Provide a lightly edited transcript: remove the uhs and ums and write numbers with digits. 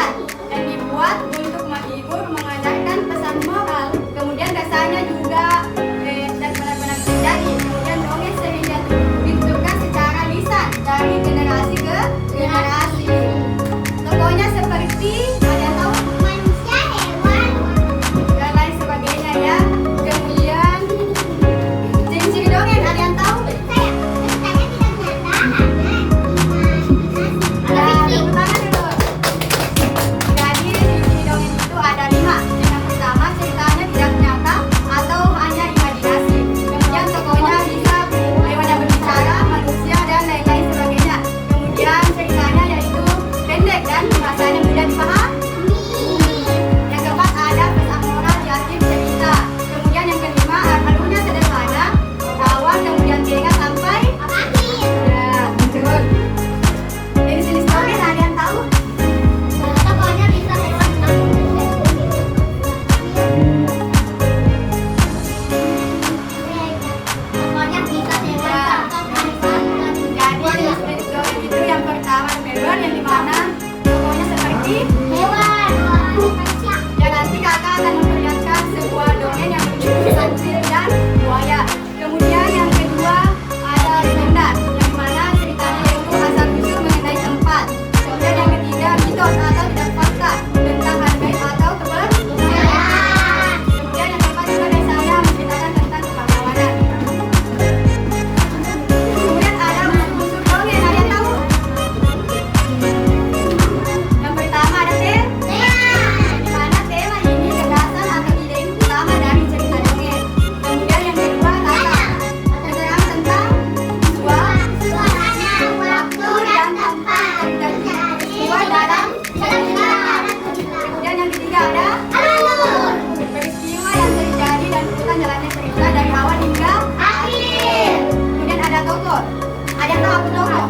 rakyat dan dibuat untuk menghibur, mengajarkan pesan moral. Kemudian rasanya juga dan benar-benar terjadi. Kemudian dongeng sering dituturkan secara lisan dari generasi ke generasi. Tokohnya seperti ada yang tahu? Manusia, hewan, Dan lain sebagainya ya. Kemudian ciri-ciri dongeng ada yang tahu? saya ceritanya tidak nyata karena Ada imajinasi. tepuk tangan dulu. Jadi ciri-ciri dongeng itu ada 5. Yang pertama, ceritanya tidak nyata atau hanya imajinasi. Kemudian tokohnya bisa hewan yang berbicara, manusia dan lain-lain sebagainya. Kemudian ceritanya yaitu pendek dan bahasanya mudah dipahami. Yang keempat, ada pesan moral di akhir cerita. Kemudian yang kelima, alurnya sederhana, awal kemudian tengah sampai ya, betul. Jenis-jenis dongeng ada yang tahu? Tokohnya bisa hewan Tokohnya bisa hewan Jadi jenis dongeng itu yang pertama Melbourne, yang dimana tokohnya seperti dan nanti kakak akan memperlihatkan sebuah dongeng yang berjudul Sancil dan Buaya. Kemudian yang kedua ada Legendar, yang dimana ceritanya itu asal usul mengenai tempat. Kemudian yang ketiga mitos atau tidak fakta tentang hargai atau kepercayaan. Kemudian yang keempat juga dari saya menceritakan tentang kepahlawanan. Kemudian ada unsur dongeng, ada yang tahu? Yang pertama ada di mana tema ini gagasan atau ide utama dari cerita dongeng. Kemudian yang kedua latar keterangan tentang Suaranya, waktu, dan tempat. dan peristiwa dalam cerita. Kemudian yang ketiga ada Alur. peristiwa yang terjadi dan urutan jalannya cerita dari awal hingga Akhir. kemudian ada tokoh. Ada yang tahu apa tokoh?